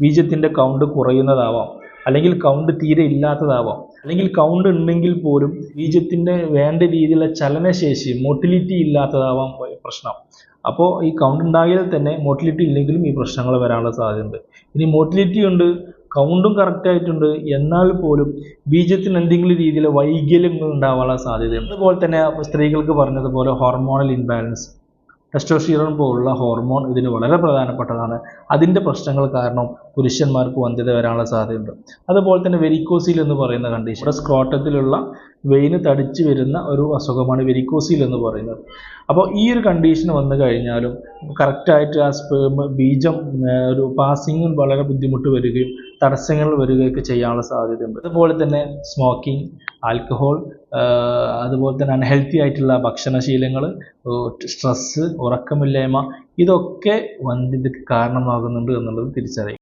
ബീജത്തിൻ്റെ count കുറയുന്നതാവാം, അല്ലെങ്കിൽ count തീരെ ഇല്ലാത്തതാവാം, അല്ലെങ്കിൽ കൗണ്ട് ഉണ്ടെങ്കിൽ പോലും ബീജത്തിൻ്റെ വേണ്ട രീതിയിലുള്ള ചലനശേഷി മോട്ടിലിറ്റി ഇല്ലാത്തതാവാം പ്രശ്നം. അപ്പോൾ ഈ കൗണ്ട് ഉണ്ടായാൽ തന്നെ മോട്ടിലിറ്റി ഇല്ലെങ്കിലും ഈ പ്രശ്നങ്ങൾ വരാനുള്ള സാധ്യതയുണ്ട്. ഇനി മോട്ടിലിറ്റി ഉണ്ട്, കൗണ്ടും കറക്റ്റായിട്ടുണ്ട്, എന്നാൽ പോലും ബീജത്തിന് എന്തെങ്കിലും രീതിയിൽ വൈകല്യങ്ങൾ ഉണ്ടാവാനുള്ള സാധ്യതയുണ്ട്. അതുപോലെ തന്നെ സ്ത്രീകൾക്ക് പറഞ്ഞതുപോലെ ഹോർമോണൽ ഇംബാലൻസ്, ടെസ്റ്റോസ്റ്റിറോൺ പോലുള്ള ഹോർമോൺ ഇതിന് വളരെ പ്രധാനപ്പെട്ടതാണ്. അതിൻ്റെ പ്രശ്നങ്ങൾ കാരണം പുരുഷന്മാർക്ക് വന്ധ്യത വരാനുള്ള സാധ്യതയുണ്ട്. അതുപോലെ തന്നെ വെരിക്കോസീൽ എന്ന് പറയുന്ന കണ്ടീഷൻ, ഇവിടെ സ്ക്രോട്ടത്തിലുള്ള വെയിന് തടിച്ചു വരുന്ന ഒരു അസുഖമാണ് വെരിക്കോസീൽ എന്ന് പറയുന്നത്. അപ്പോൾ ഈ ഒരു കണ്ടീഷൻ വന്നു കഴിഞ്ഞാലും കറക്റ്റായിട്ട് ആ ബീജം ഒരു പാസിങ്ങിൽ വളരെ ബുദ്ധിമുട്ട് വരികയും തടസ്സങ്ങൾ വരികയൊക്കെ ചെയ്യാനുള്ള സാധ്യതയുണ്ട്. അതുപോലെ തന്നെ സ്മോക്കിംഗ്, ആൽക്കഹോൾ, അതുപോലെ തന്നെ അൺഹെൽത്തി ആയിട്ടുള്ള ഭക്ഷണശീലങ്ങൾ, സ്ട്രെസ്സ്, ഉറക്കമില്ലായ്മ, ഇതൊക്കെ വന്ധ്യതയ്ക്ക് കാരണമാകുന്നുണ്ട് എന്നുള്ളത് തിരിച്ചറിയുക.